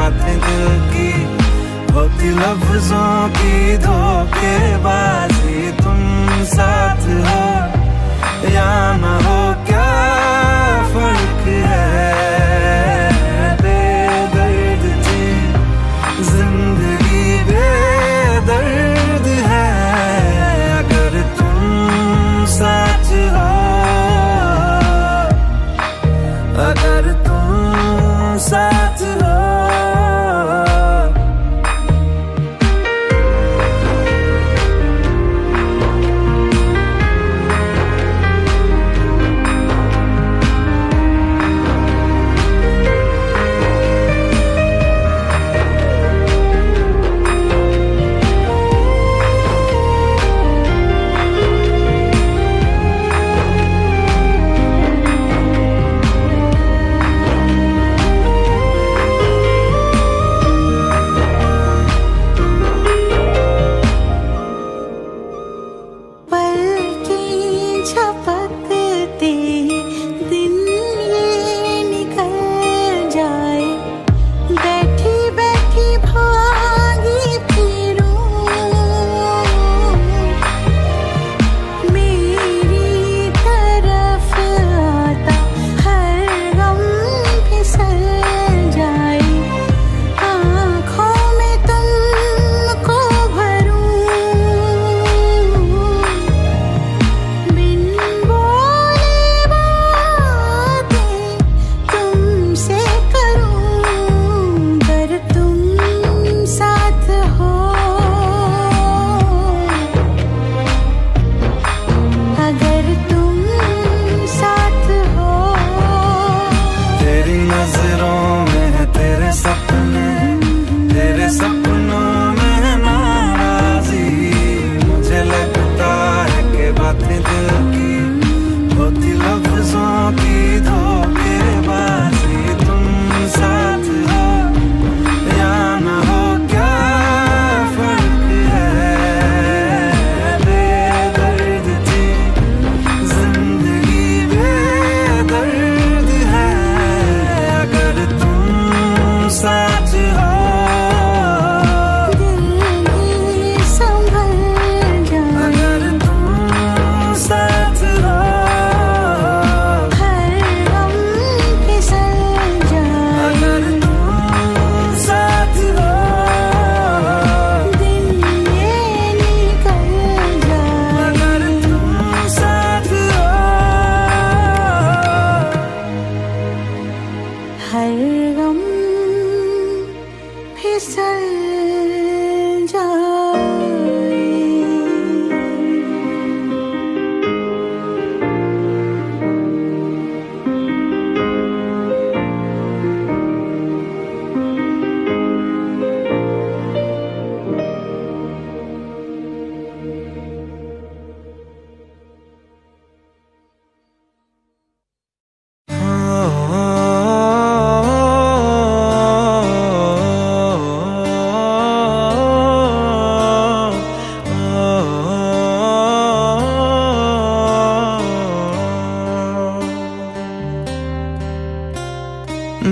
बातें दिल की होती लफ्जों की धोखेबाजी। तुम साथ हो या ना हो क्या फर्क है, बेदर्द थी जिंदगी बेदर्द है। अगर तुम साथ हो, अगर तुम साथ हो।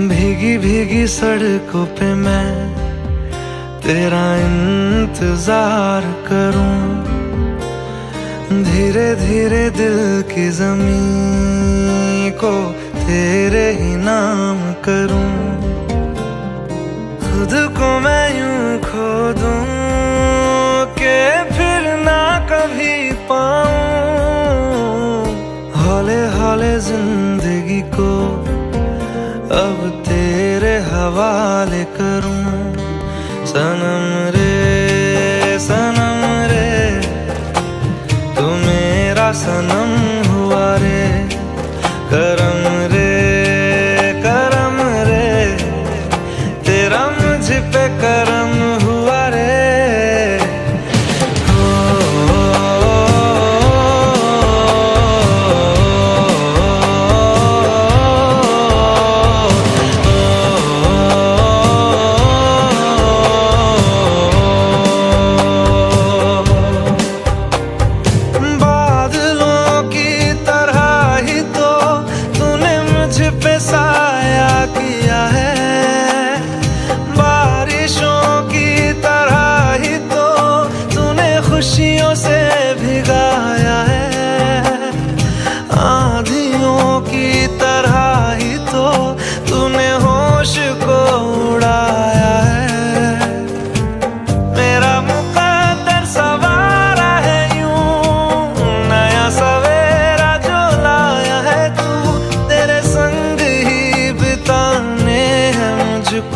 भीगी भीगी सड़कों पे मैं तेरा इंतजार करूं, धीरे धीरे दिल की ज़मीं को तेरे ही नाम करूं। खुद को मैं यूं खो दूं कि फिर ना कभी पाऊं, हौले हौले जिंदगी को अब तेरे हवाले करूं। सनम रे तू मेरा सनम हुआ रे, करम रे तेरा मुझ पे करम हुआ रे। पे साया किया है,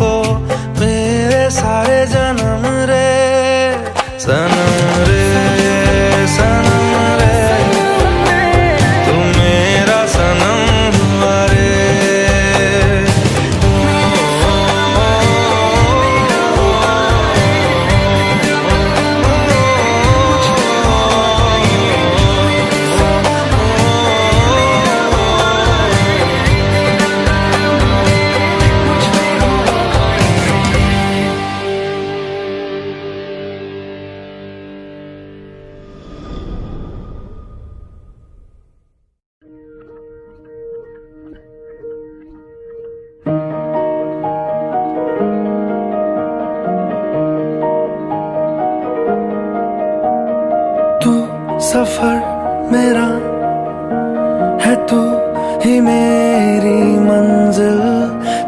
को मेरे सारे जन्म रे सनम रे सनम रे तू मेरा सनम हुआ रे। तू सफर मेरा है, तू ही मेरी मंजिल,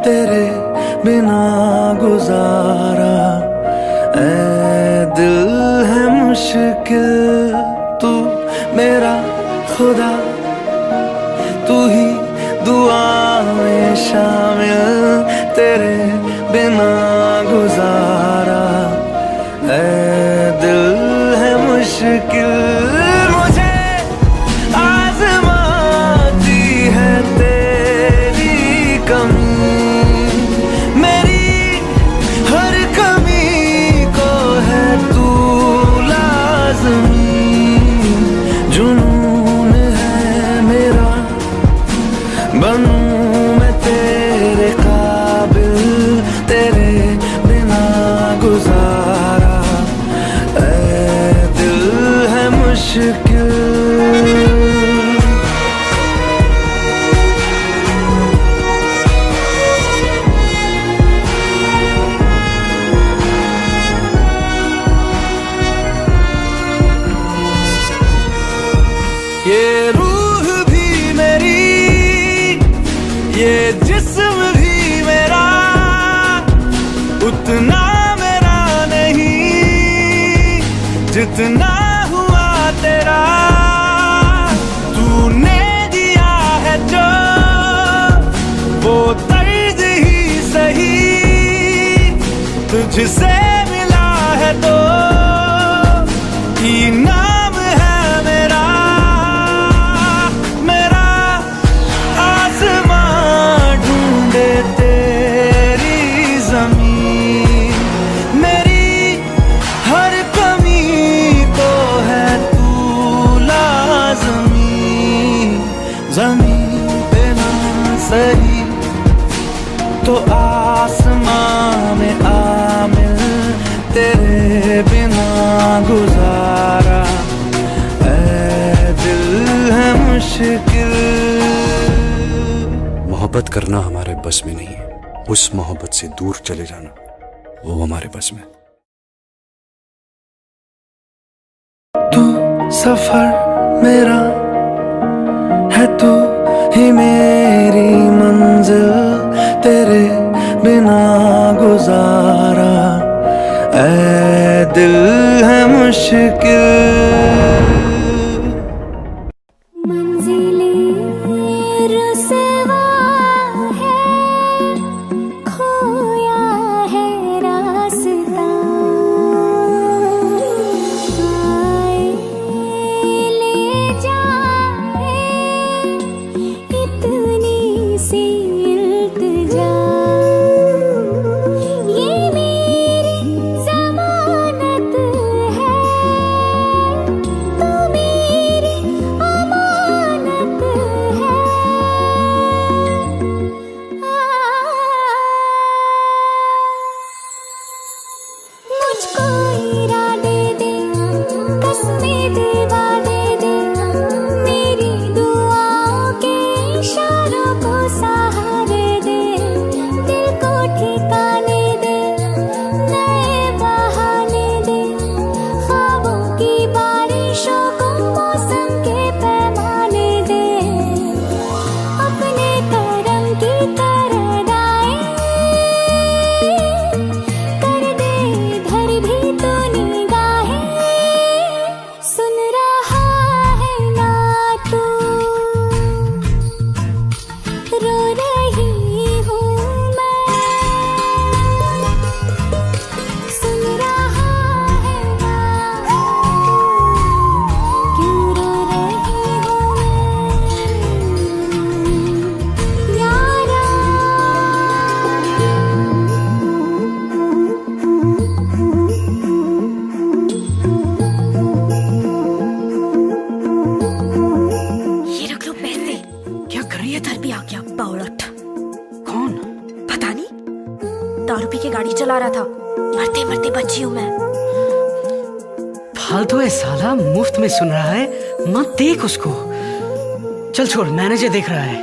तेरे बिना गुजारा ऐ दिल है मुश्किल। तू मेरा खुदा, तू ही दुआ में शामिल, तेरे बिना गुजारा ऐ दिल है मुश्किल। मुझे आज़माती है तेरी कमी, मेरी हर कमी को है तू लाज़मी। जुनून है मेरा, बनूं मैं तेरे काबिल, तेरे बिना गुजारा मुश्किल। ये रूह भी मेरी, ये जिस्म भी मेरा, उतना मेरा नहीं जितना तेरा। तूने दिया है जो वो तर्ज ही सही, तुझसे मिला है तो इनाम है मेरा। मेरा आसमां ढूंढे तेरी जमीन, मेरी हर कमी को है ज़मीन पे ना सही तो आसमां में आमिल, तेरे बिना गुजारा ऐ दिल है मुश्किल। मोहब्बत करना हमारे बस में नहीं है, उस मोहब्बत से दूर चले जाना वो हमारे बस में। तू सफर मेरा है, तू ही मेरी मंजिल, तेरे बिना गुजारा ऐ दिल है मुश्किल। दारू पी के गाड़ी चला रहा था। मरते मरते बची हूँ मैं। फालतू है साला, मुफ्त में सुन रहा है, मत देख उसको। चल छोड़, मैनेजर देख रहा है।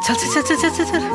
चल चल चल चल चल चल।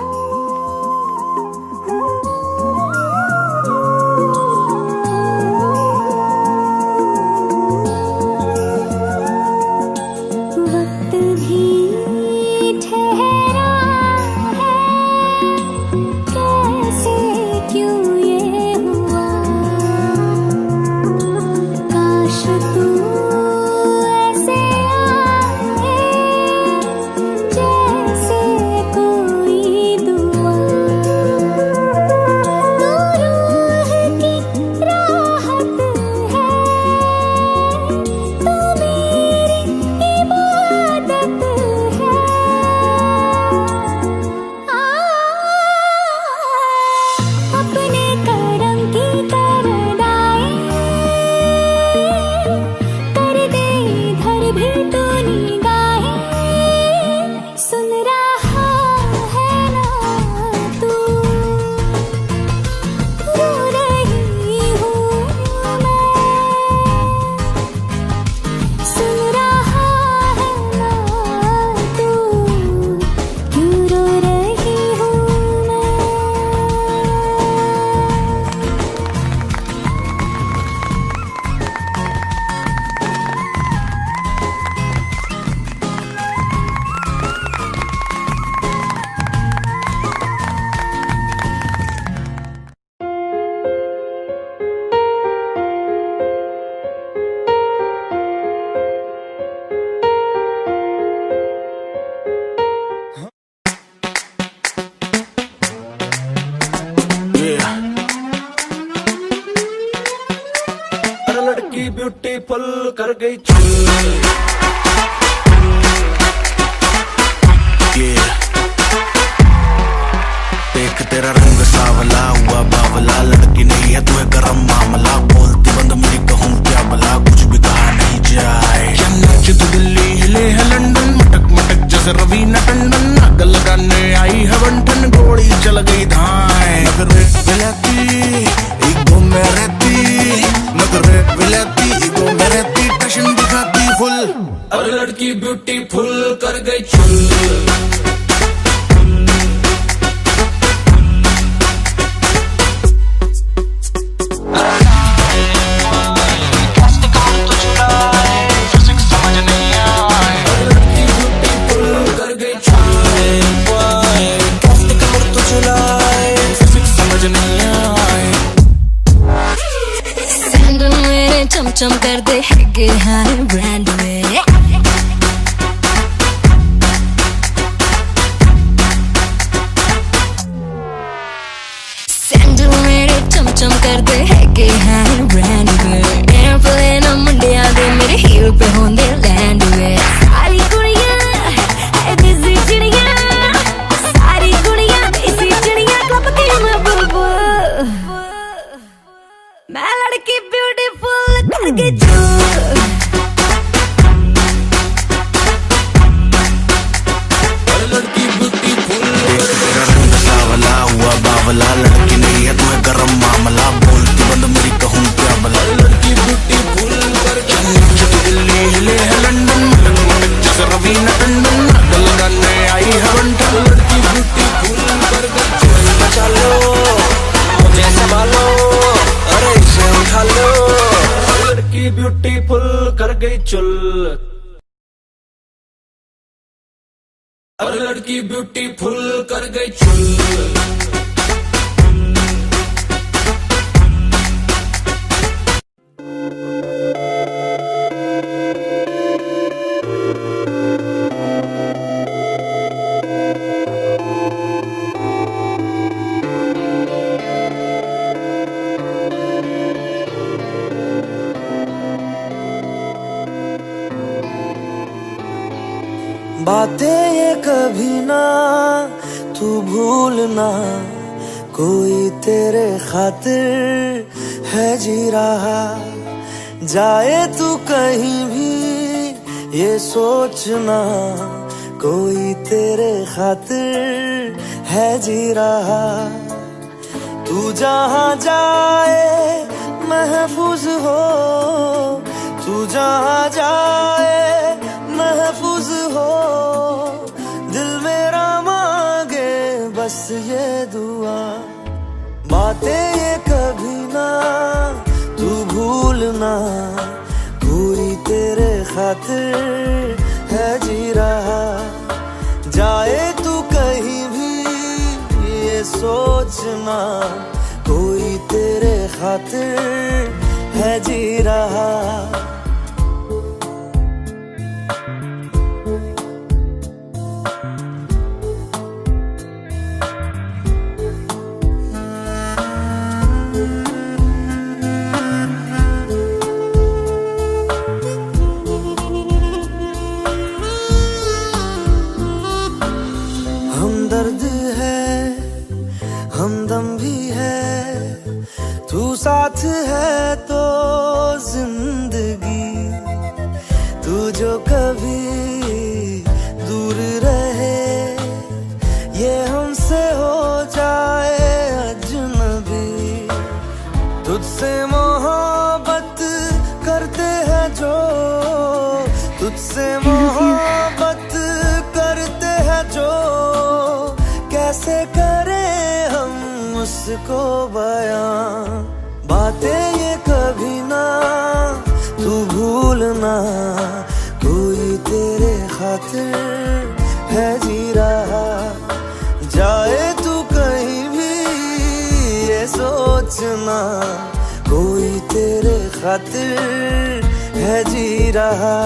ब्यूटीफुल कर गई देख तेरा रंग सावला हुआ बावला, लड़की नहीं है तू है गरम मामला। बोलती बंद मेरी कहूँ क्या भला, कुछ भी कहा नहीं जाए। क्या नाच तू दिल्ली हिले है लंदन, मटक मटक जैसे रवीना टंडन। आग लगाने आई है बंठन, गोली चल गई धाए। नगरे विलाती ईगो में रहती, नगरे विलाती ईगो में रहती, टशन दिखाती फुल। और लड़की ब्यूटीफुल कर गई चुल। चमचम कर दे है हर ब्रांड में। सैंडल मेरे चमचम कर दे है हर ब्रांड में। एयरप्लेन मुंडिया दे मेरे हील पे होंदे लैंड में। सारी कुड़ियां है देसी चिड़ियां, सारी कुड़ियां देसी चिड़ियां, क्लब की मैं बुलबुल। मैं लड़की ब्यूटीफुल करके लड़की ब्यूटीफुल, तेरा रंग सावला हुआ बावला, लड़की नहीं है तू है गरम मामला। बोलती बंद मेरी कहूँ क्या भला, लड़की ब्यूटीफुल करके दिल्ली हिले है लंदन, मटक मटक जैसे रवीना टंडन। आग लगाने आई है बंठन, लड़की ब्यूटीफुल करके बचा लो मुझे संभालो, अरे इसे उठा लो। लड़की ब्यूटीफुल कर गई चुल। और लड़की ब्यूटीफुल कर गई चुल। बातें ये कभी ना तू भूलना, कोई तेरे खातिर है जी रहा। जाए तू कहीं भी ये सोचना, कोई तेरे खातिर है जी रहा। तू जहाँ जाए महफूज हो, तू जहाँ जाए महफूज हो। दिल मेरा मांगे बस ये दुआ, बातें ये कभी ना तू भूलना। कोई तेरे खातिर है जी रहा। जाए तू कहीं भी ये सोचना, कोई तेरे खातिर है जी रहा। हमदर्द है, हमदम भी है, तू साथ है तो जिंदगी। तू जो कभी दूर रहे, ये हमसे हो जाए अजनबी। तुझसे मोहब्बत करते हैं जो, तुझसे मोहब्बत करते हैं जो। कैसे करें हम उसको बयां, बातें ये कभी ना तू भूलना। कोई तेरे खातिर है जी रहा। जाए तू कहीं भी ये सोचना, कोई तेरे खातिर है जी रहा।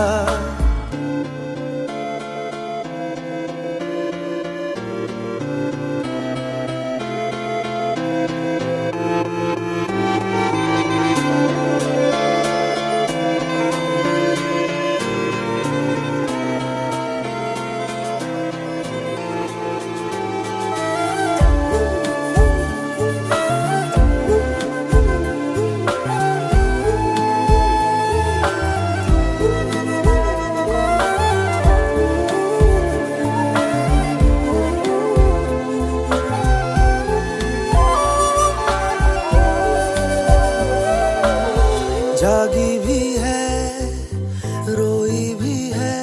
जागी भी है, रोई भी है,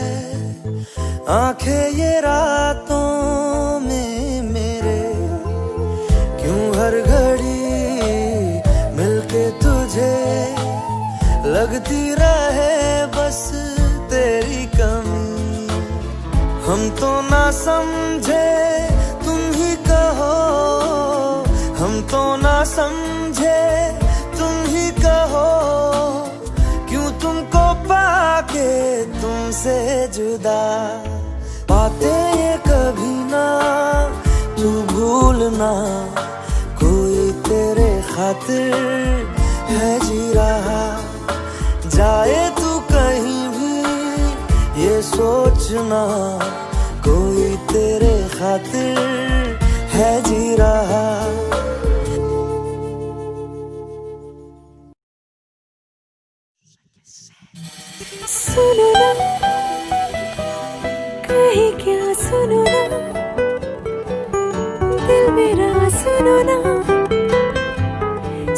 आंखें ये रातों में मेरे। क्यों हर घड़ी मिलके तुझे लगती रहे बस तेरी कमी। हम तो ना समझे तुम ही कहो, हम तो ना समझे तुम ही कहो। क्यों तुमको पाके तुमसे जुदा, बातें ये कभी ना तू भूलना। कोई तेरे खातिर है जी रहा। जाए तू कहीं भी ये सोचना, कोई तेरे खातिर है जी रहा। सुनो ना, कहीं क्या सुनो ना, दिल मेरा सुनो ना,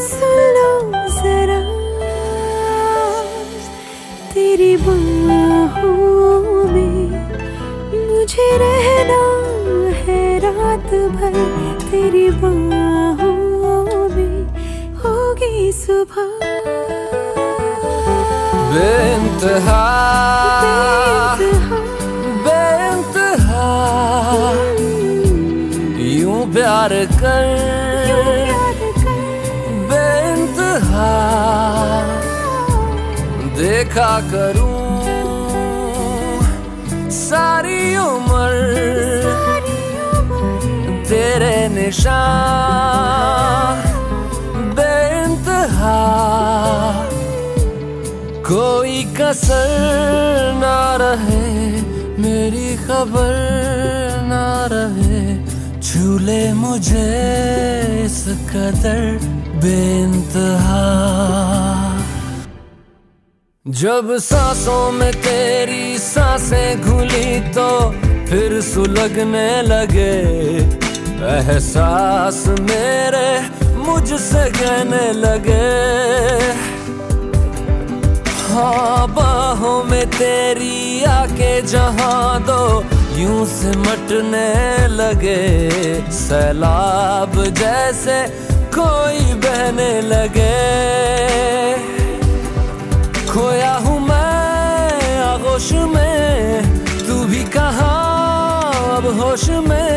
सुन लो जरा। तेरी बाहों में मुझे रहना है रात भर। तेरी बाहों में होगी सुबह। बेइंतहा बेइंतहा यूं प्यार कर बेइंतहा देखा करूं सारी उम्र तेरे निशान। बेइंतहा कोई कसर ना रहे, मेरी खबर ना रहे। झूले मुझे इस कदर बेइंतहा। जब सांसों में तेरी सांसें घुली तो फिर सुलगने लगे एहसास मेरे मुझसे कहने लगे, हाँ बाहों में तेरी आके जहाँ दो यूं सिमटने लगे, सैलाब जैसे कोई बहने लगे। खोया हूँ मैं आगोश में, तू भी कहाँ अब होश में,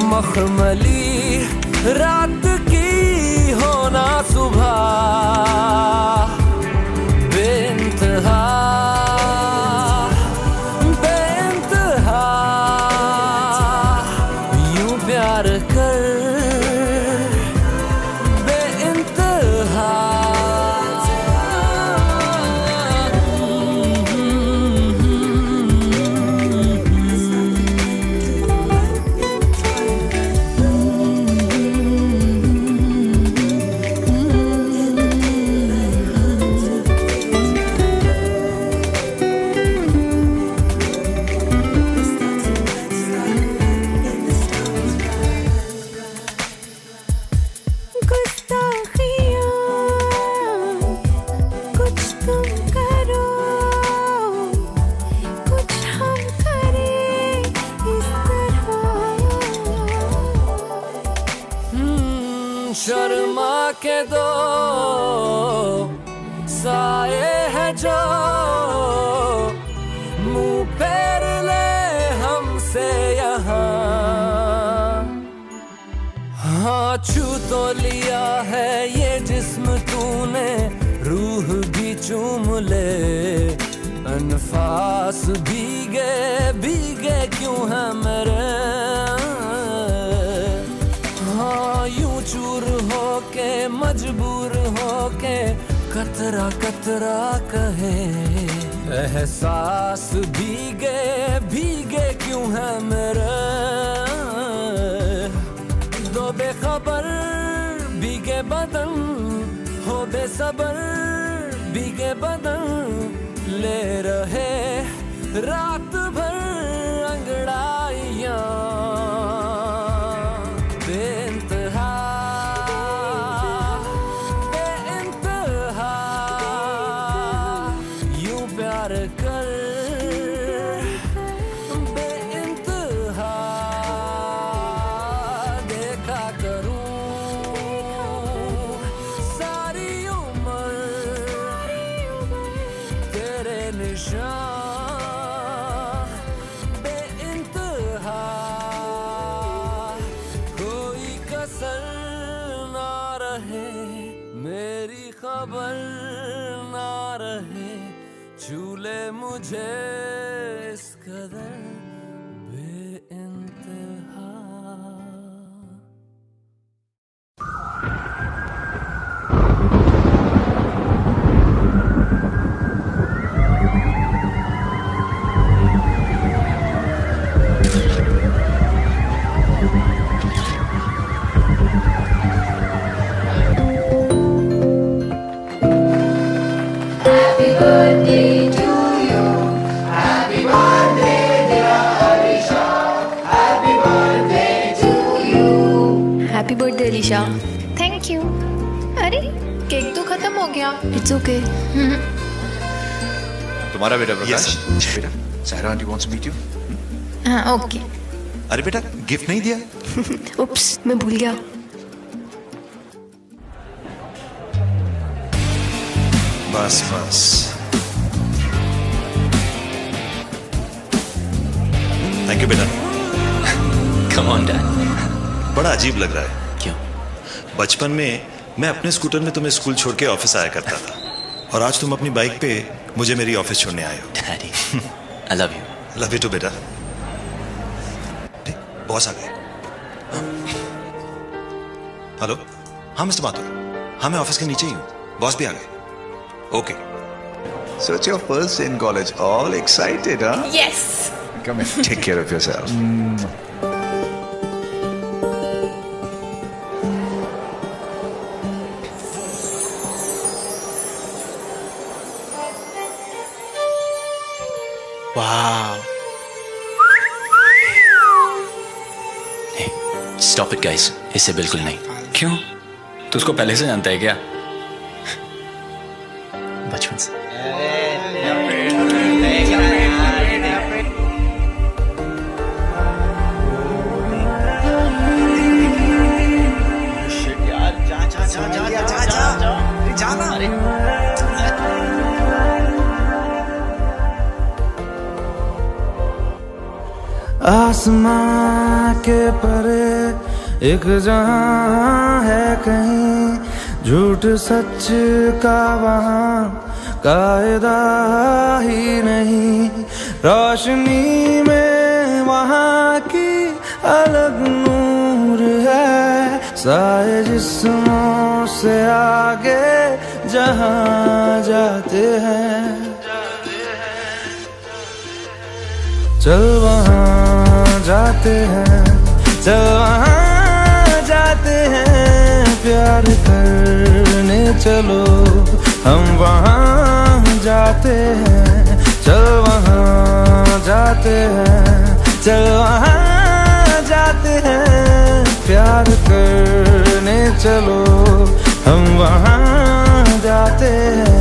मखमली रात की होना सुबह बेइंतहा बेइंतहा, यूं प्यार कर बेइंतहा। शर्मा के दो साए हैं जो मुंह फेर ले हमसे यहाँ, हाँ छू तो लिया है ये जिस्म तूने, रूह भी चूम ले, अनफास भीगे भीगे क्यों है मेरे, हाँ यूं चूर होके मजबूर होके कतरा कतरा कहे, एहसास भीगे भीगे क्यों है मेरे, दो बेखबर भीगे बदन हो बेसबर, भीगे बदन ले रहे रात भर अंगड़ाइयाँ बेइंतहा बेइंतहा, यूं प्यार कर बेइंतहा, देखा करूं सारी उम्र तेरे निशान बेइंतहा, कोई कसर ना रहे मेरी खबर ना रहे, झूले मुझे इस कदर बेइंतहा। Happy birthday Alisha. Thank you. अरे केक तो खत्म हो गया। It's okay. तुम्हारा बेटा प्रकाश। बेटा Saira aunty wants to meet you. हाँ ओके। अरे बेटा गिफ्ट नहीं दिया? उप्स मैं भूल गया। बस बस थैंक यू बेटा। Come on dad. बड़ा अजीब लग रहा है। क्यों? बचपन में मैं अपने स्कूटर में तुम्हें स्कूल छोड़ के ऑफिस आया करता था, और आज तुम अपनी बाइक पे मुझे मेरी ऑफिस छोड़ने आए हो। Daddy I love you. Love you too बेटा। बॉस आ गए। हेलो। हाँ मिस्टर माथुर, हाँ मैं ऑफिस के नीचे ही हूँ, बॉस भी आ गए। Okay. So it's your first day in college. All excited, huh? Yes. Come here. Take care of yourself. Wow. Hey, stop it guys, इससे बिल्कुल नहीं। क्यों? तू उसको पहले से जानता है क्या? बचपन से। आसमां के परे एक जहां है कहीं, झूठ सच का वहां कायदा ही नहीं। रोशनी में वहां की अलग नूर है, साए जिस्मों से आगे जहां जाते हैं। चल वहां जाते हैं, चल वहां जाते हैं, प्यार करने चलो हम वहां जाते हैं। चल वहां जाते हैं, चल वहां जाते हैं, प्यार करने चलो हम वहां जाते हैं।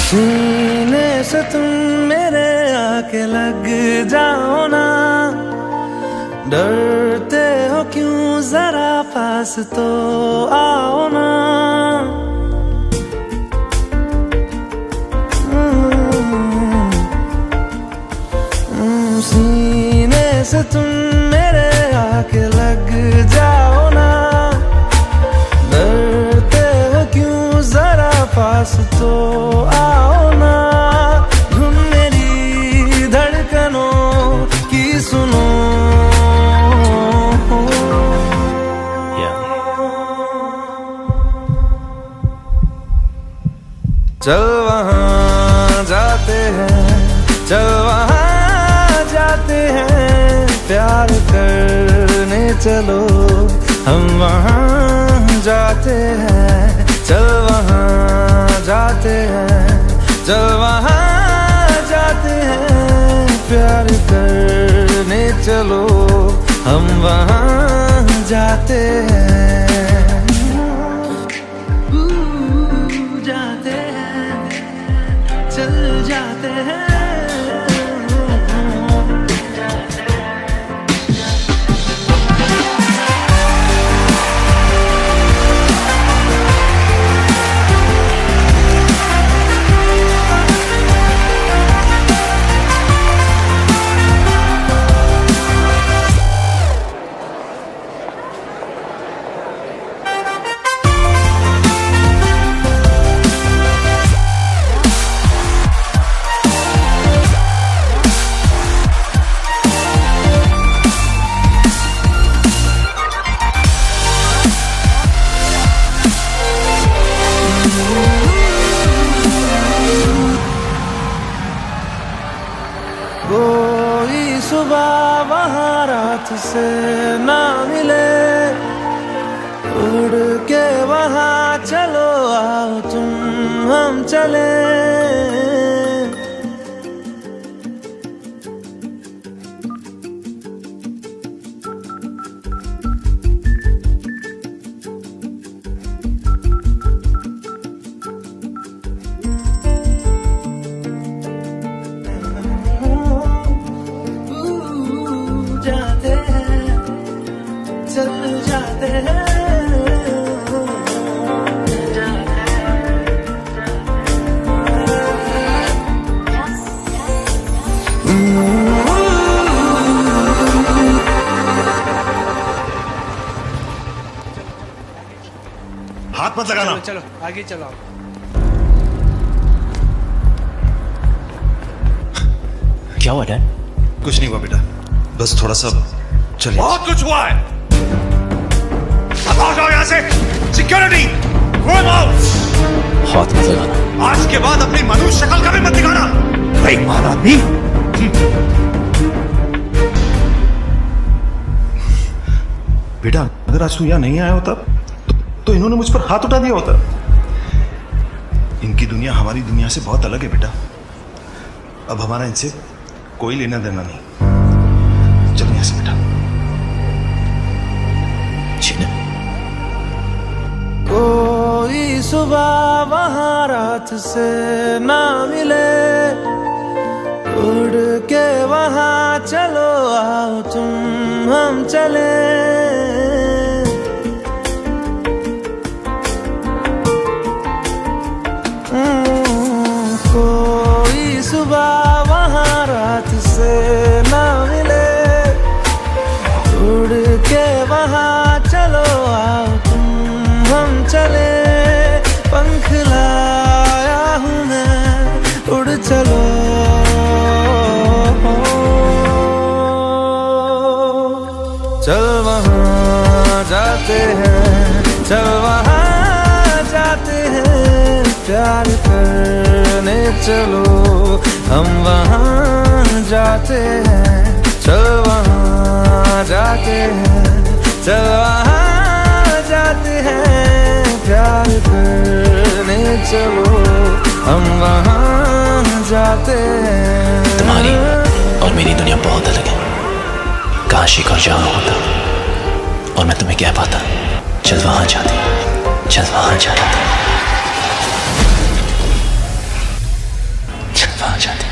सीने से तुम मेरे आके लग जाओ ना, डरते हो क्यों जरा पास तो आओ ना। सीने से तुम मेरे आके लग जाओ ना, डरते हो क्यों जरा पास तो आओ ना। धुन मेरी धड़कनों की सुनो, चल वहां जाते हैं, चल वहां जाते हैं, प्यार करने चलो हम वहां जाते हैं। चल वहां जाते हैं, चल वहां जाते हैं, प्यार करने चलो हम वहां जाते हैं। जाते हैं, चल जाते हैं। कोई सुबह वहाँ रात से ना मिले, उड़ के वहाँ चलो आओ तुम हम चले। जाते हैं, चल जाते हैं। हाथ मत लगाना। चलो आगे चलो। क्या हुआ डैड? कुछ नहीं हुआ बेटा, बस थोड़ा सा चलिए। बहुत कुछ हुआ है। अब आ जाओ यहाँ से। सिक्योरिटी, हाथ मत लगाना। आज के बाद अपनी मनुष्य शक्ल का भी मत दिखाना। बेईमान आदमी। बेटा अगर आज तू यहाँ नहीं आया होता तो तो इन्होंने मुझ पर हाथ उठा दिया होता। इनकी दुनिया हमारी दुनिया से बहुत अलग है बेटा। अब हमारा इनसे कोई लेना देना नहीं। चल यहां से बेटा। कोई सुबह वहां रात से ना मिले, उड़ के वहां चलो आओ तुम हम चले। कोई सुबह वहां रात से ना मिले, उड़ के वहां चलो आओ तुम हम चले। पंख लाया हूँ मैं, उड़ चलो। चल वहाँ जाते हैं, चल वहाँ जाते हैं, प्यार करने चलो हम वहाँ जाते हैं। चल वहाँ जाते हैं, चल वहाँ जाते हैं, प्यार करने चलो हम वहाँ जाते हैं। तुम्हारी और मेरी दुनिया बहुत अलग है। काश एक और जहां होता और मैं तुम्हें कह पाता चल वहां जाते, चल वहां जाते, चल वहां जाते।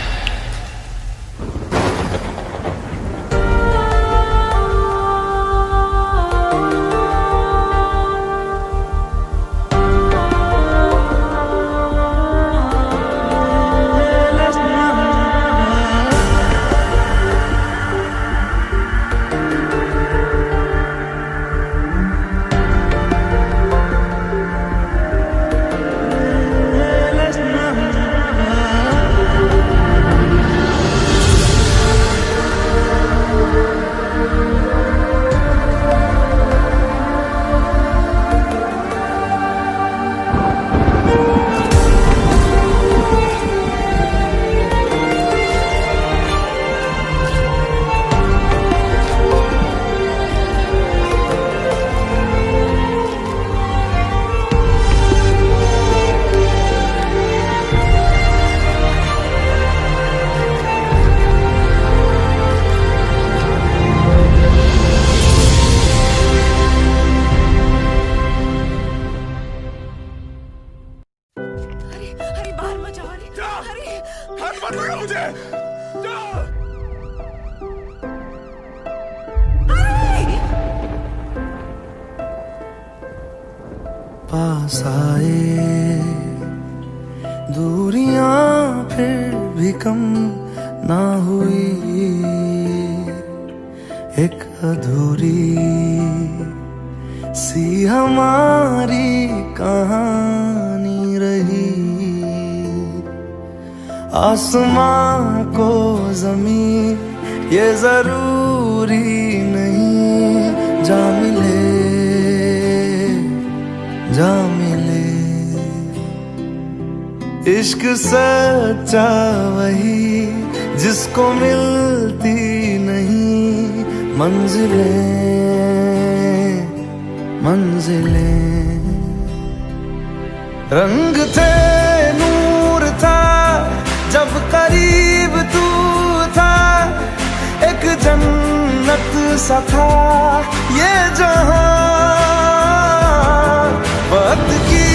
पास आए दूरियां फिर भी कम ना हुई, एक अधूरी सी हमारी कहानी रही। आसमां को ज़मीन ये जरूरी नहीं, जा मिले जा मिले। इश्क सच्चा वही जिसको मिलती नहीं मंजिलें मंजिलें। रंग थे नूर था जब करीब तू था, एक जन्नत सा था ये जहां। वक्त की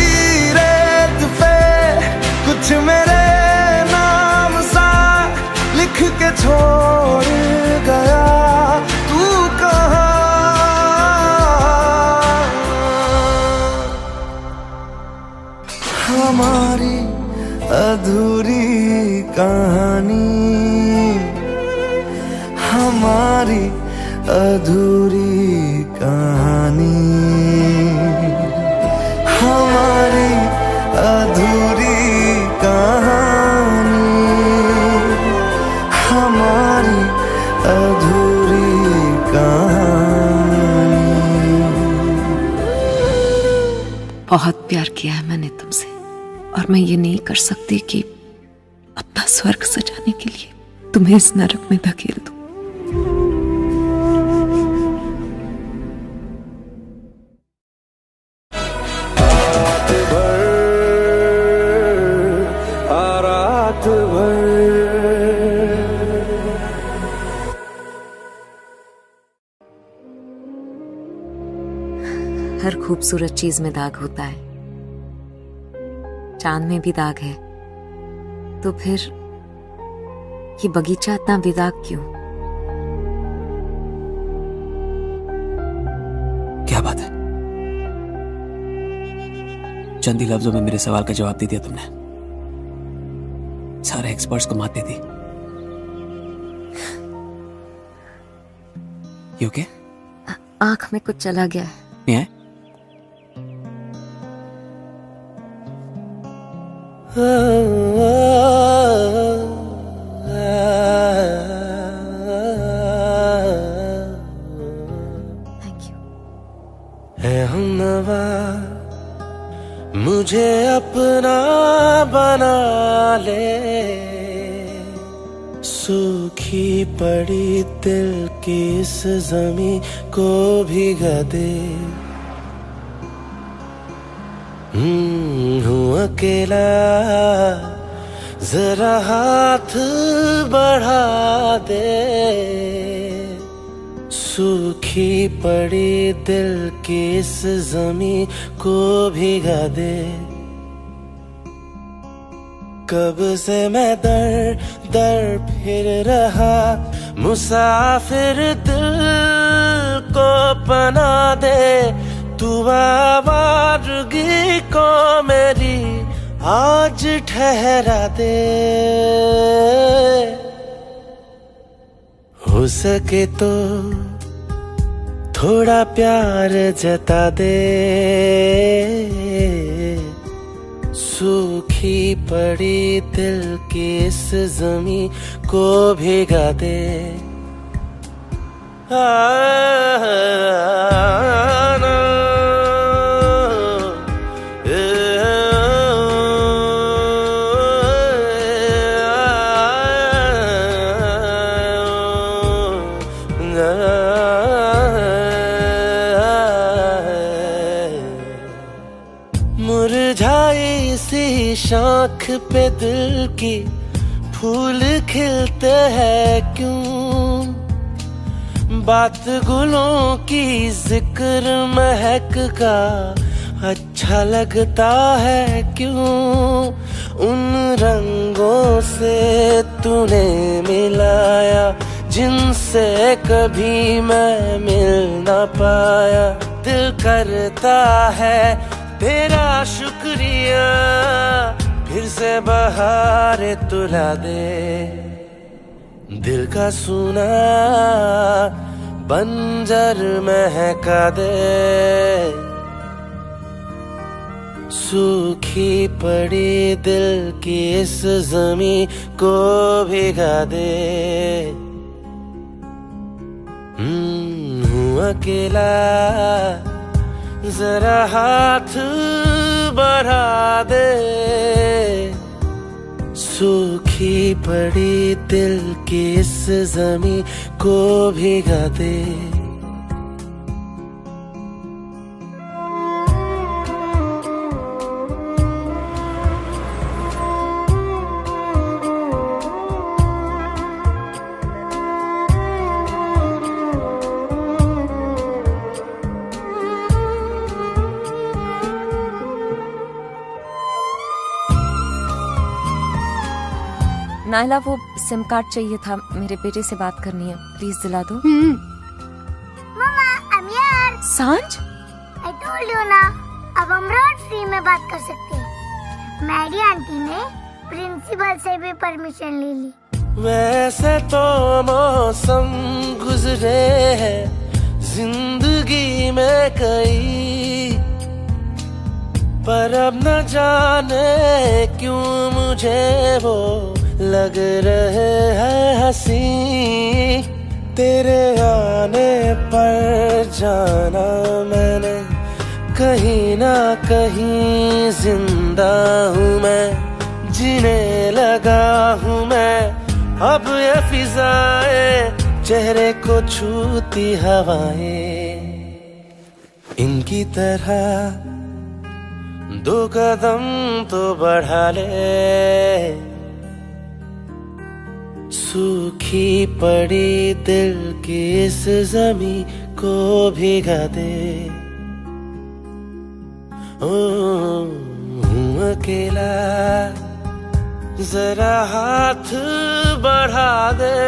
रेत पे कुछ मेरे नाम सा लिख के छोड़ गया, तू कहाँ? हमारी अधूरी कहानी, हमारी अधूरी कहानी, हमारी अधूरी कहानी, हमारी अधूरी कहानी। बहुत प्यार किया है मैंने तुमसे, और मैं ये नहीं कर सकती कि अपना स्वर्ग सजाने के लिए तुम्हें इस नरक में धकेल दूं। खूबसूरत चीज में दाग होता है, चांद में भी दाग है, तो फिर ये बगीचा इतना बेदाग क्यों? क्या बात है, चंद ही लफ्जों में मेरे सवाल का जवाब दे दिया तुमने। सारे एक्सपर्ट्स को मात दे दी। You okay? आंख में कुछ चला गया है। Yeah? Thank you. है हमनवा मुझे अपना बना ले, सूखी पड़ी दिल की इस जमी को भिगा दे। हूँ अकेला, जरा हाथ बढ़ा दे, सूखी पड़ी दिल की इस जमी को भिगा दे। कब से मैं दर दर फिर रहा, मुसाफिर दिल को पना दे, तू आवारगी को मेरी आज ठहरा दे। हो सके तो थोड़ा प्यार जता दे, सूखी पड़ी दिल की इस जमी को भिगा दे। मुरझाई सी शाख पे दिल की फूल खिलते हैं क्यों, बात गुलों की जिक्र महक का अच्छा लगता है क्यों, उन रंगों से तूने मिलाया जिनसे कभी मैं मिल ना पाया। दिल करता है तेरा शुक्रिया, फिर से बहार तुला दे, दिल का सुना बंजर महका दे, सूखी पड़ी दिल की इस जमी को भिगा दे। हूँ अकेला, जरा हाथ बढ़ा दे, सूखी पड़ी दिल की इस जमी को भिगा दे। नायला, वो सिम कार्ड चाहिए था, मेरे बेटे से बात करनी है, प्लीज दिला दो। मम्मा, I'm here. सांझ, I told you ना, अब हम रोड फ्री में बात कर सकते हैं। मैरी आंटी ने प्रिंसिपल से भी परमिशन ले ली। वैसे तो मौसम गुजरे हैं जिंदगी में कई, पर अब न जाने क्यों मुझे वो लग रहे हैं हंसी, तेरे आने पर जाना मैंने कहीं ना कहीं जिंदा हूँ मैं, जीने लगा हूँ मैं, अब ये फिजाएं चेहरे को छूती हवाएं, इनकी तरह दो कदम तो बढ़ा ले, सूखी पड़ी दिल की इस जमी को भिगा दे। हूँ अकेला, जरा हाथ बढ़ा दे,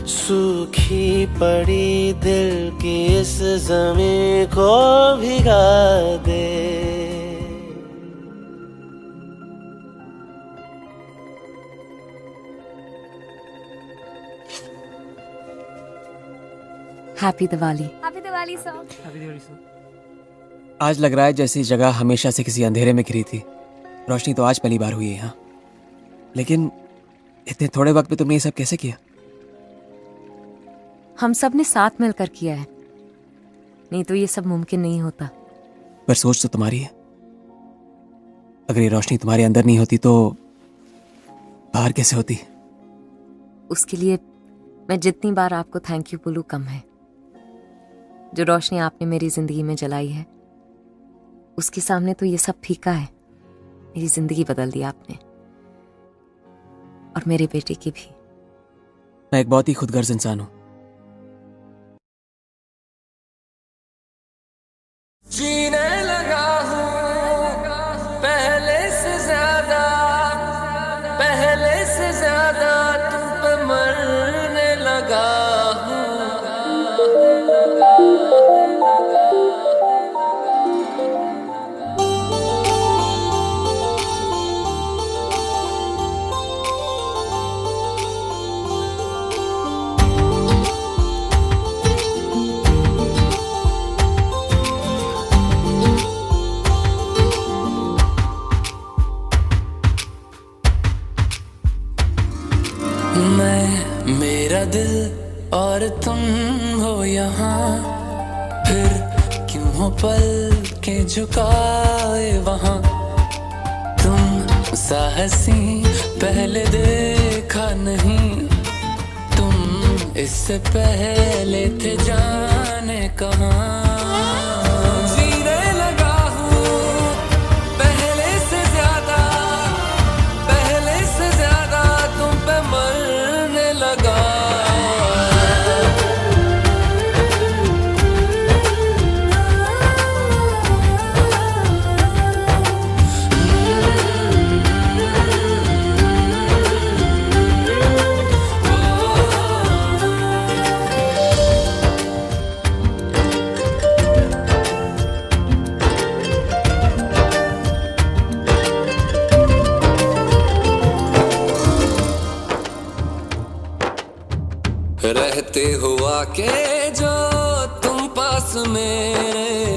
सूखी पड़ी दिल की इस ज़मीं को भिगा दे। Happy Diwali. Happy Diwali sir. आज लग रहा है जैसी जगह हमेशा से किसी अंधेरे में घिरी थी, रोशनी तो आज पहली बार हुई है यहाँ। लेकिन इतने थोड़े वक्त में तुमने ये सब कैसे किया? हम सब ने साथ मिलकर किया है, नहीं तो ये सब मुमकिन नहीं होता। पर सोच तो तुम्हारी है। अगर ये रोशनी तुम्हारे अंदर नहीं होती तो बाहर कैसे होती? उसके लिए मैं जितनी बार आपको थैंक यू बोलूं कम है। जो रोशनी आपने मेरी जिंदगी में जलाई है, उसके सामने तो ये सब फीका है। मेरी जिंदगी बदल दी आपने, और मेरे बेटे की भी। मैं एक बहुत ही खुदगर्ज इंसान हूं। जीने लगा हूँ पहले से ज्यादा, पहले से ज्यादा तुम पे मरने लगा हूँ। मैं, मेरा दिल और तुम हो यहाँ, फिर क्यों हो पल के झुकाए वहाँ। तुम साहसी पहले देखा नहीं, तुम इससे पहले थे जाने कहाँ। जीने लगा हूँ पहले से ज्यादा, पहले से ज्यादा तुम पे मरने लगा। रहते हुआ के जो तुम पास मेरे,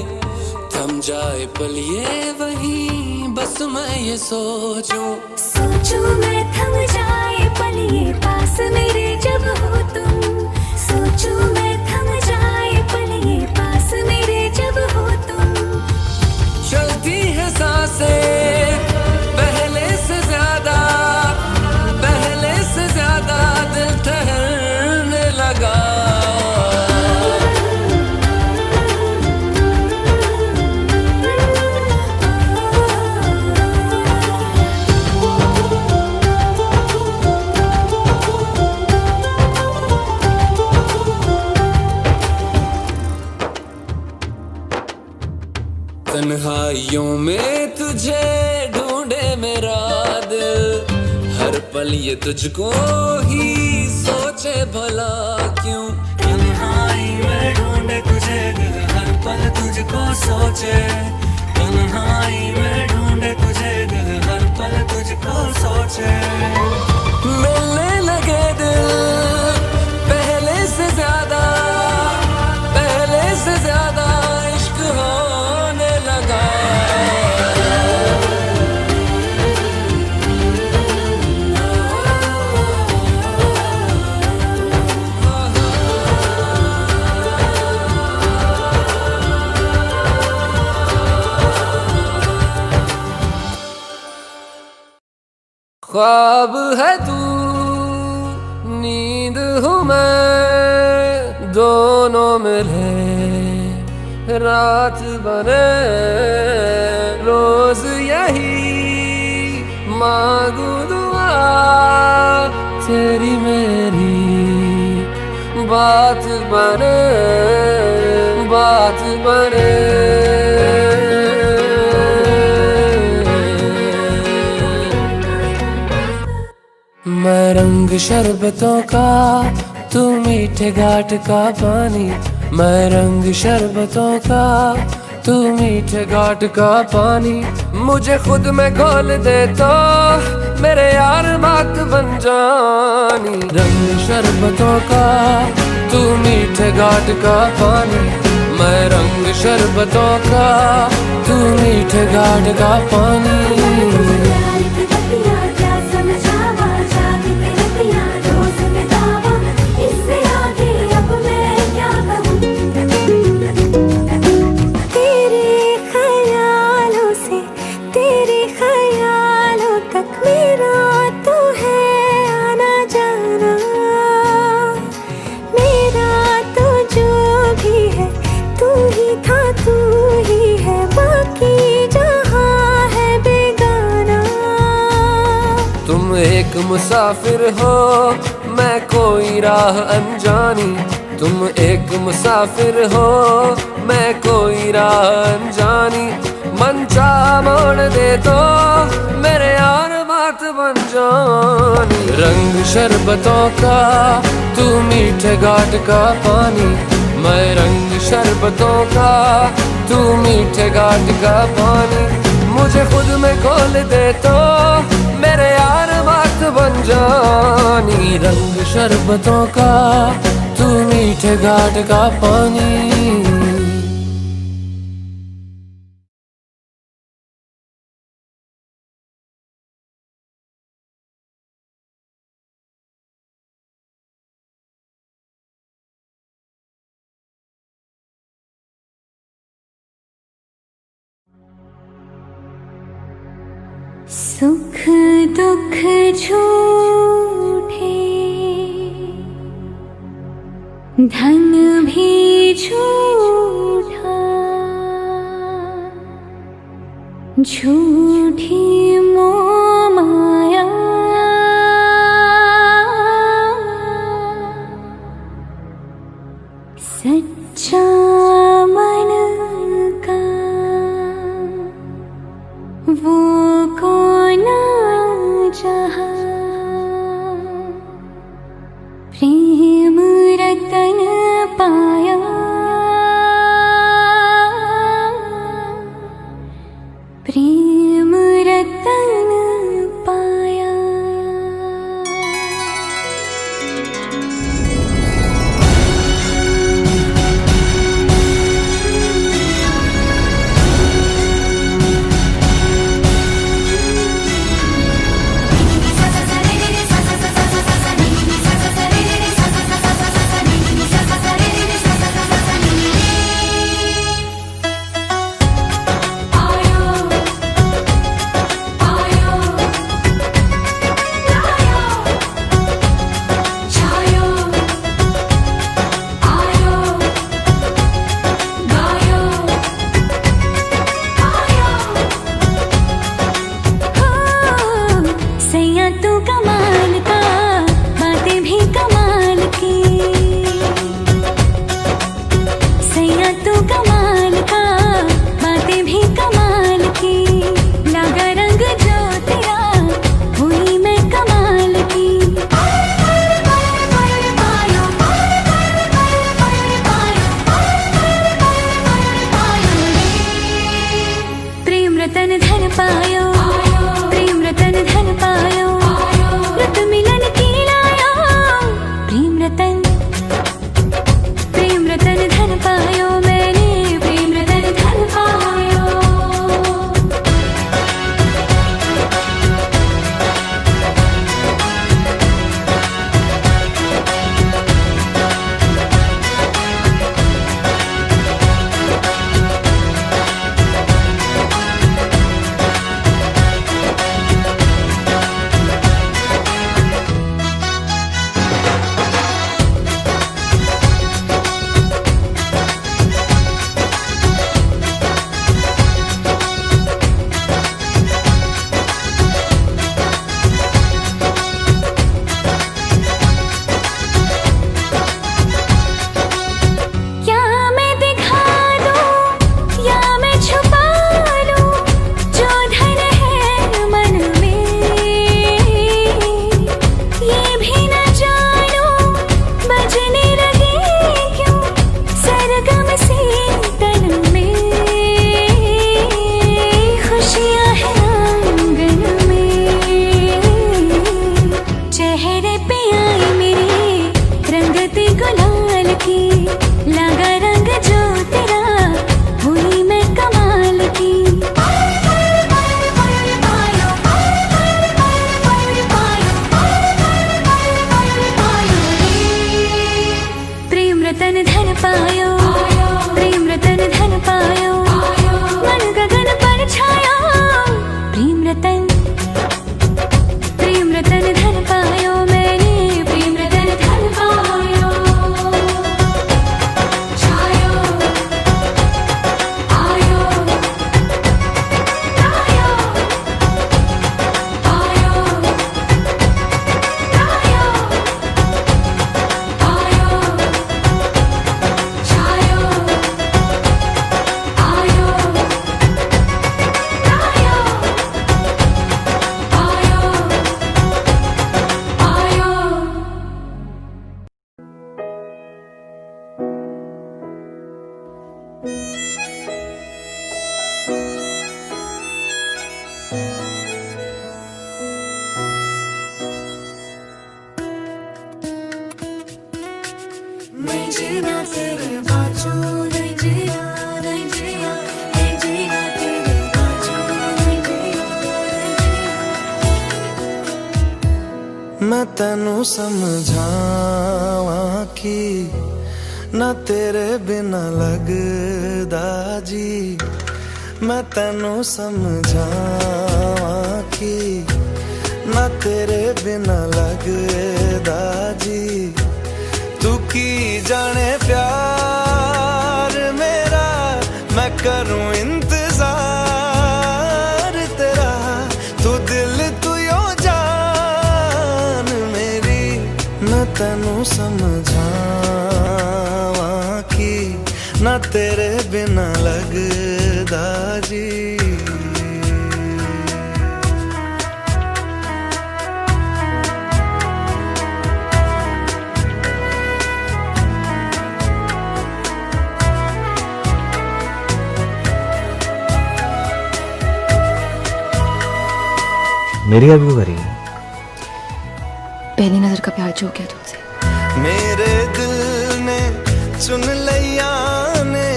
थम जाए पल ये वही बस मैं ये सोचूं। सोचूं मैं थम जाए पल ये पास मेरे जब हो तुम। सोचूं मैं थम जाए पल ये पास मेरे जब हो तुम। चलती है सांसें पहले से ज्यादा, पहले से ज्यादा दिल ठहरने लगा। तन्हाइयों में तुझे ढूंढे मेरा दिल, हर पल ये तुझको ही सोचे भला क्यों। तन्हाई में ढूंढे तुझे दिल, हर पल तुझको सोचे। तन्हाई में ढूंढे तुझे दिल, हर पल तुझको सोचे। मिलने लगे दिल पहले से ज्यादा, पहले से ज्यादा इश्क होने लगा। ख्वाब है तू, नींद हूँ मैं, दोनों मिले रात बने। रोज यही मांगू दुआ, तेरी मेरी बात बने, बात बने। रंग शरबतों का तू मीठे घाट का पानी, मैं रंग शरबतों का तू मीठे घाट का पानी। मुझे खुद में घोल दे तो मेरे यार बात बन जानी। रंग शरबतों का तू मीठे घाट का पानी, मैं रंग शरबतों का तू मीठे घाट का पानी। एक मुसाफिर हो मैं कोई राह अनजानी, तुम एक मुसाफिर हो मैं कोई राह अनजानी। मन चाह मोड़ दे तो मेरे यार बात बन जानी। रंग शरबतों का तू मीठे घाट का पानी, मैं रंग शरबतों का तू मीठे घाट का पानी। मुझे खुद में खोल दे तो मेरे यार बात बन जानी। रंग शरबतों का तू मीठे घाट का पानी। सुख दुख झूठे, धन भी झूठा, झूठी मोह माया, सच्चा मन का वो कौन जहाँ, प्रेम रतन पाया, प्रेम रतन पाया। मैं तेनू समझावां कि ना तेरे बिना लगदा जी, मैं तेनू समझावां कि ना तेरे बिना लगदा जी। तू की जाने प्यार मेरा, मैं करूं इंतजार तेरा, तू दिल तू यो जान मेरी। मैं तेनू समझावां कि ना तेरे बिना लगदा जी। मेरी अभी करी पहली नजर का प्यार जो क्या तुमसे। मेरे दिल ने चुन लिया ने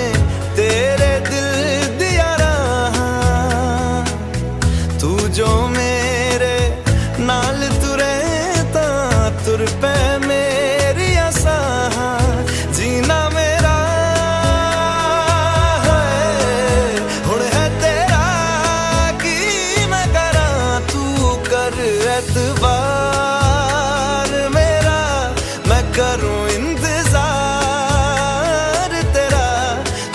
तेरे दिल दिया रहा, तू जो मेरे नाल तुरे ता तुर पे मेरी आसा, जीना मेरा है हुण है तेरा की मैं करा, तू कर एतबार मेरा, मैं करूं इंतजार तेरा,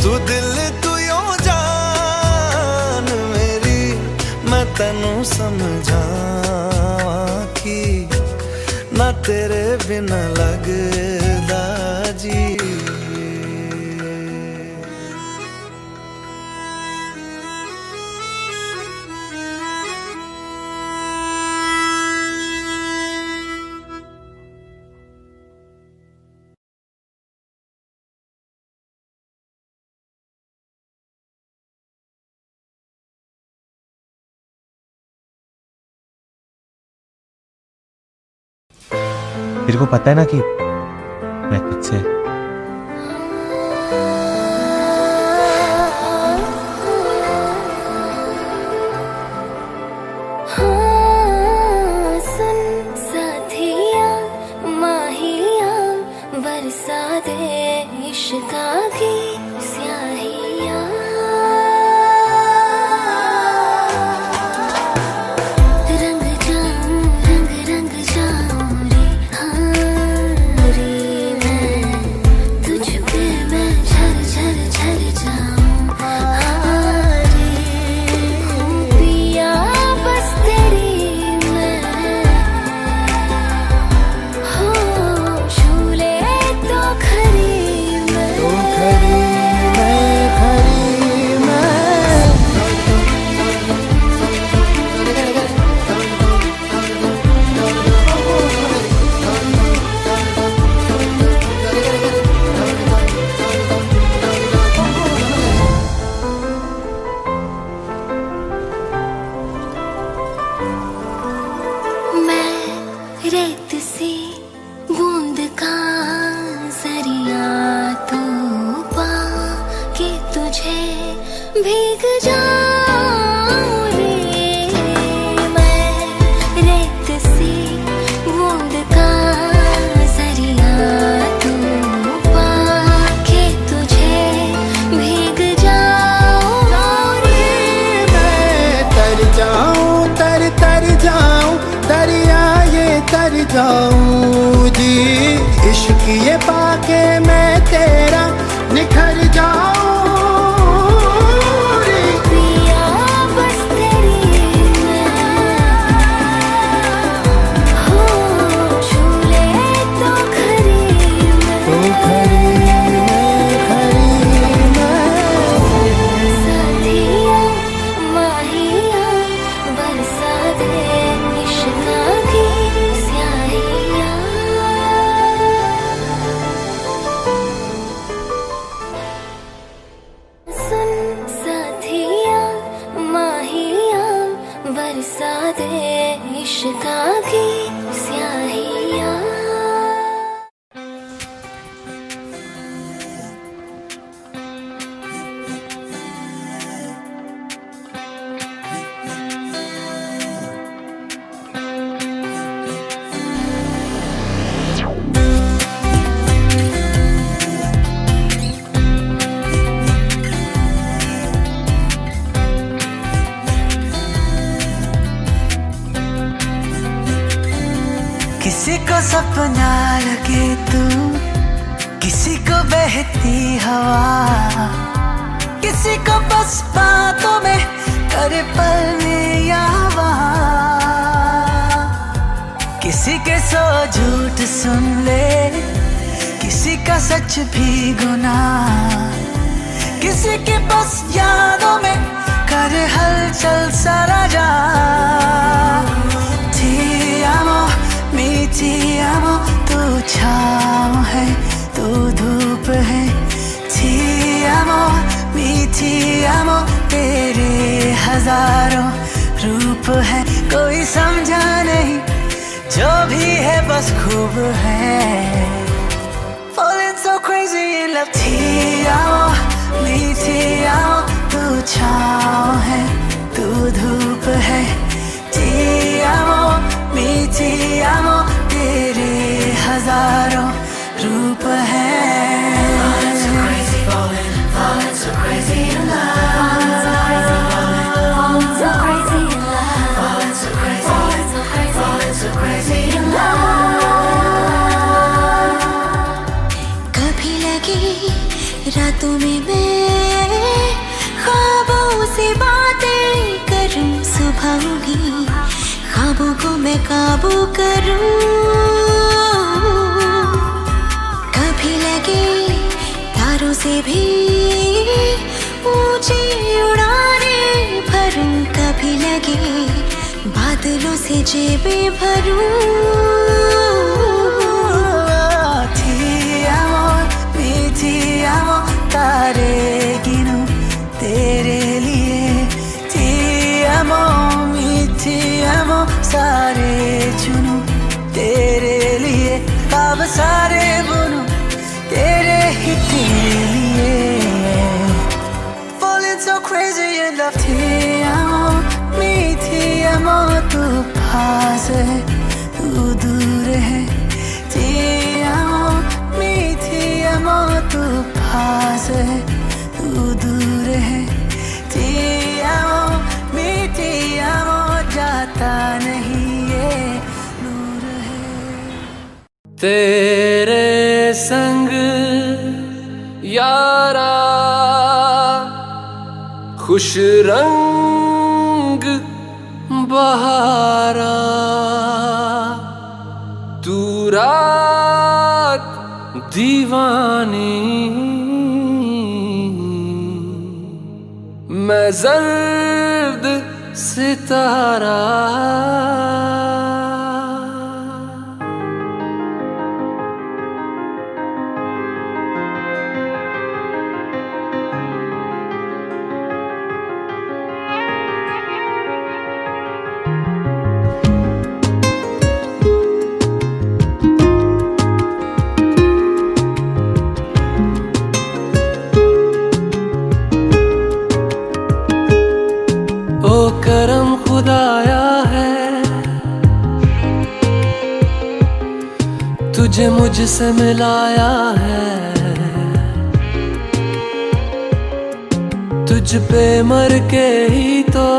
तू दिल तू यो जान मेरी। मैं तेनू समझावां कि ना तेरे बिना लगदा जी। तेरे को पता है ना कि मैं तुझसे सुन साथिया माहिया बरसा दे इश्का की स्याहिया, रंग जाऊं रंग रंग जाऊं रे हाँ रे, मैं तुझ पे मैं झर झर झर जाऊं हाँ रे, पिया बस तेरी मैं हो झूले तो खरी मैं, तो खरी मैं रेत सी बूंद का जरिया तो पा के तुझे भीग जाऊं रे, मैं रेत सी बूंद का जरिया तो पा के तुझे भीग जाऊं रे, मैं तर जाऊं तर तर जाऊं दरिया ये तर जाऊं जी, इश्क ये पाके मैं तेरा निखर जाऊं रे। पिया बस तेरी मैं हो झूले तो खरी मैं, तो खरी साथिया माहिया बरसा दे इश्का की स्याहिया, सुन साथिया माहिया बरसा दे इश्का की स्याहिया। को सपना लगे तू, किसी को बहती हवा, किसी को बस बातों में करे पल में या वहाँ, किसी के सो झूठ सुन ले, किसी का सच भी गुनाह, किसी के बस यादों में कर हलचल सारा जा। Ti amo, mi ti amo, तू छाँव है तू धूप है। Ti amo, mi ti amo, तेरे हजारों रूप है। कोई समझा नहीं जो भी है बस खूब है। Falling so crazy in love। Ti amo, mi ti amo, तू छाँव है तू धूप है। Ti amo, mi ti amo, तेरे हजारों रूप है। Falling so crazy, falling so crazy in love। Falling so crazy in love। Falling so crazy, falling so crazy in love। कभी लगी रातों में मैं ख्वाबों से बातें करूं, सुबह भी ख्वाबों को मैं काबू करूं। कभी लगे तारों से भी ऊंची उड़ानें भरूं, कभी लगे बादलों से जेबें भरूं। Ti amo, mi ti amo, तारे गिनूं तेरे लिए। Ti amo, mi ti amo, सारे चुनूं तेरे लिए। ख्वाब सारे बुनूं तेरे ही तेरे लिए। Falling so crazy in love। Ti amo, mi ti amo, तू पास है तू दूर है। Ti amo, mi ti amo, तू पास है तू दूर है। Ti amo, mi ti amo, जाता नहीं ये नूर है। तेरे संग यारा खुश रंग बहारा, तू रात दीवानी, मैं जर्द सितारा। ओ करम खुदाया है, तुझे मुझसे मिलाया है। तुझ पे मर के ही तो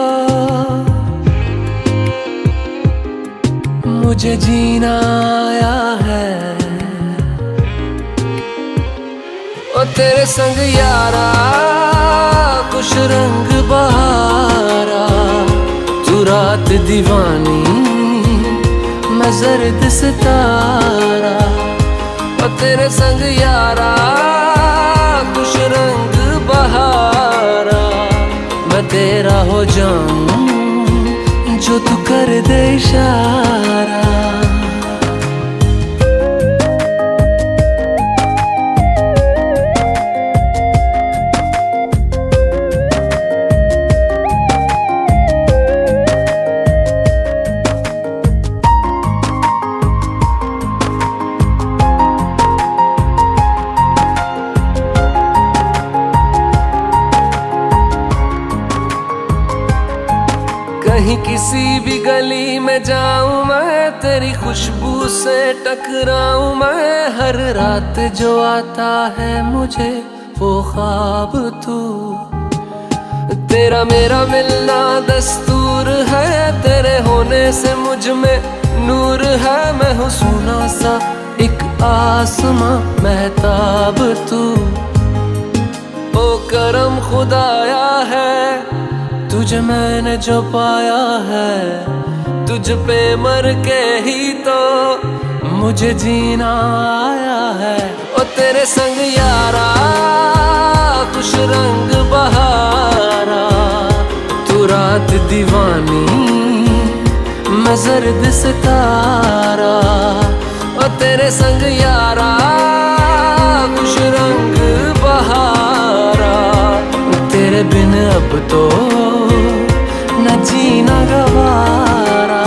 मुझे जीना आया है। ओ तेरे संग यारा खुश रंग बहारा, तू रात दीवानी, मैं जर्द सितारा। ओ तेरे संग यारा खुश रंग बहारा, मैं तेरा हो जाऊं जो तू कर दे इशारा। कहीं किसी भी गली में जाऊं मैं, तेरी खुशबू से टकराऊं मैं। हर रात जो आता है मुझे वो ख्वाब तू, तेरा मेरा मिलना दस्तूर है। तेरे होने से मुझ में नूर है मैं हूँ सोना सा एक आसमां महताब तू। ओ करम खुदाया है तुझे मैंने जो पाया है, तुझ पे मर के ही तो मुझे जीना आया है। ओ तेरे संग यारा खुश रंग बहारा, तू रात दीवानी मैं जर्द सितारा। ओ तेरे संग यारा खुश रंग बहारा, तेरे बिन अब तो न जीना गवारा।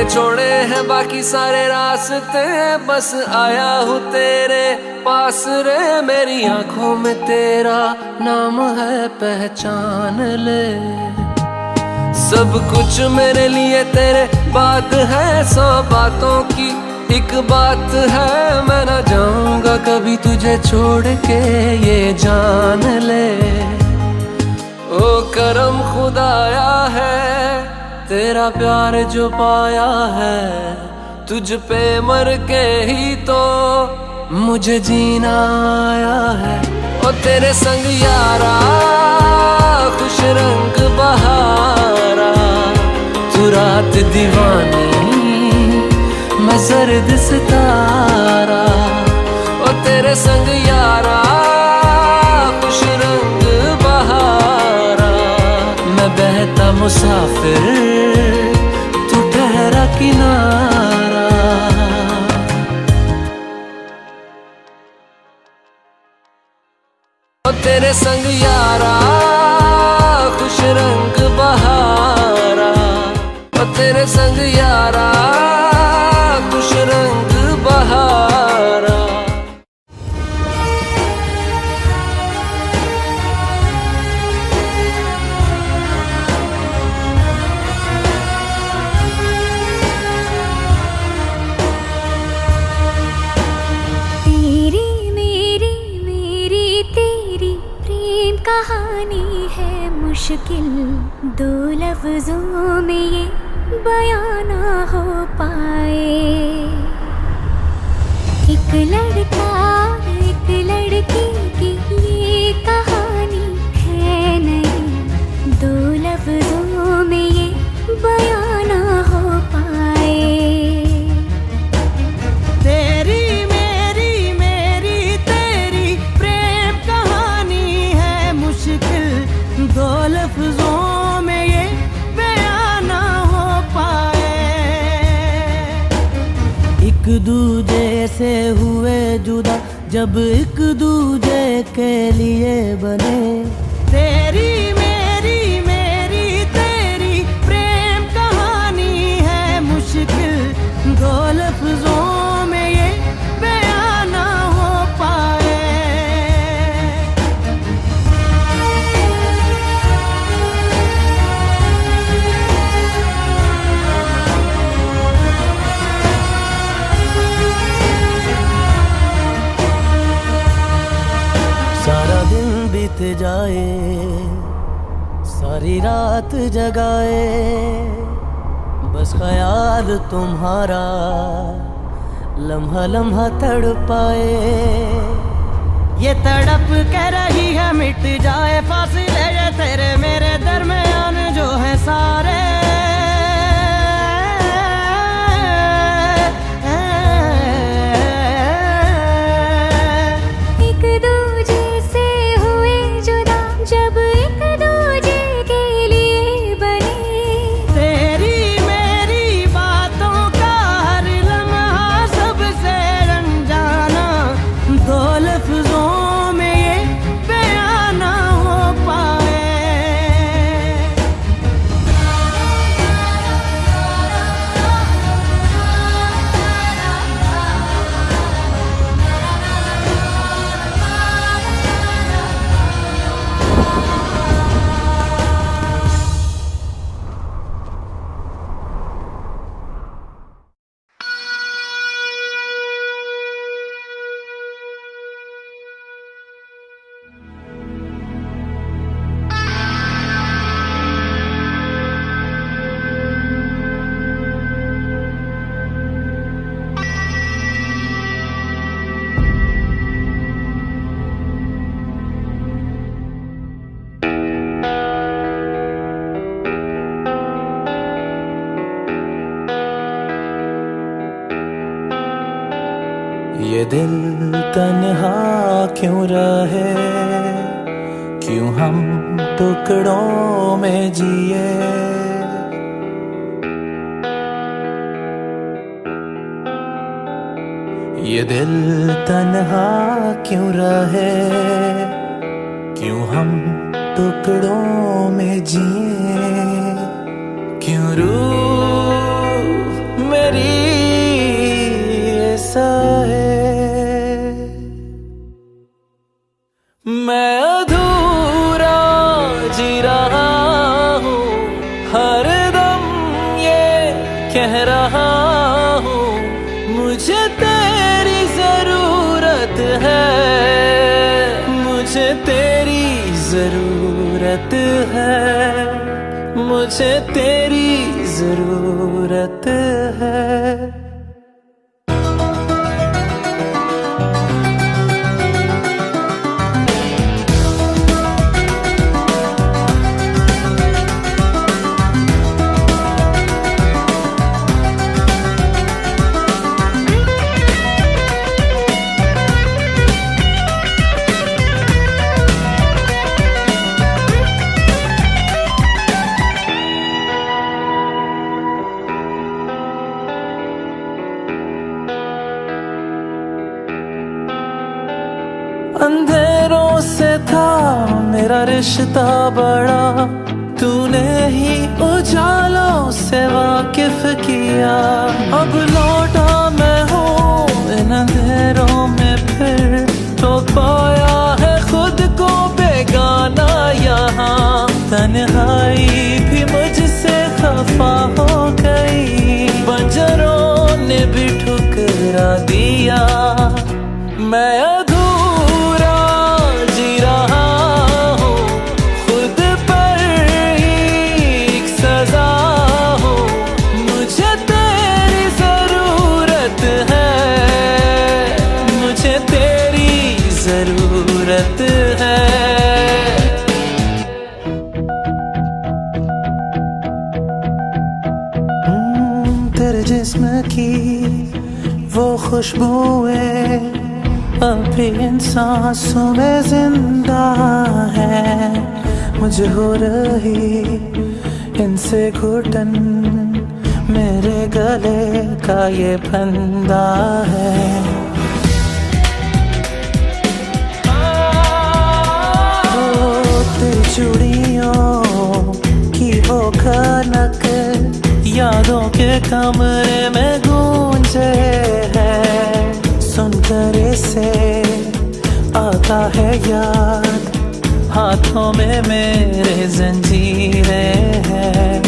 छोड़े हैं बाकी सारे रास्ते, बस आया हूँ तेरे पास रे। मेरी आंखों में तेरा नाम है पहचान ले, सब कुछ मेरे लिए तेरे बात है। 100 बातों की एक बात है, मैं ना जाऊंगा कभी तुझे छोड़ के ये जान ले। ओ करम खुदाया है तेरा प्यार जो पाया है, तुझ पे मर के ही तो मुझे जीना आया है। ओ तेरे संग यारा खुश रंग बहारा, तू रात दीवानी मैं जर्द सितारा। ओ तेरे संग यारा खुश रंग बहारा, मैं बहता मुसाफिर तू ठहरा किनारा। ओ तेरे संग यारा खुश रंग बहारा, ओ तेरे संग यारा खुश रंग बहारा। कहानी है मुश्किल, 2 लफ्जों में ये बयां ना हो पाए। एक लड़का एक लड़की की ये कहानी है नहीं, 2 लफ्जों में ये बयां ना हो पाए। तेरी मेरी मेरी तेरी प्रेम कहानी है मुश्किल, 2 लफ्जों में ये बयां ना हो पाए। एक दूजे से हुए जुदा जब एक दूजे के लिए बने। तेरी मेरी मेरी तेरी प्रेम कहानी है मुश्किल, 2 लफ्जों में ये बयां ना हो पाए। सारा दिन बीत जाए, सारी रात जगाए, बस ख्याल तुम्हारा लम्हा लम्हा तड़पाए। ये तड़प के रही है मिट जाए फासले ये तेरे मेरे दरमियान जो है सारे। ये दिल तन्हा क्यों रहे, क्यों हम टुकड़ों में जिए। ये दिल तन्हा क्यों रहे, क्यों हम टुकड़ों में जिए। क्यों रूह मेरी ऐसा है, मैं अधूरा जी रहा हूँ, हर दम ये कह रहा हूँ, मुझे तेरी जरूरत है, मुझे तेरी जरूरत है, मुझे तेरी जरूरत है। अंधेरों से था मेरा रिश्ता बड़ा, तूने ही उजालों से वाकिफ किया। अब लौटा मैं हूँ इन अंधेरों में फिर, तो पाया है खुद को बेगाना यहाँ। तन्हाई भी मुझसे खफा हो गई, बंजरों ने भी ठुकरा दिया। मैं जरूरत है। तेरे जिस्म की वो खुशबुएं अब भी इन सांसों में जिंदा है। मुझे हो रही इनसे घुटन, मेरे गले का ये फंदा है। चूड़ियों की वो खनक यादों के कमरे में गूंजे है। सुनकर इसे आता है याद, हाथों में मेरे जंजीरें हैं।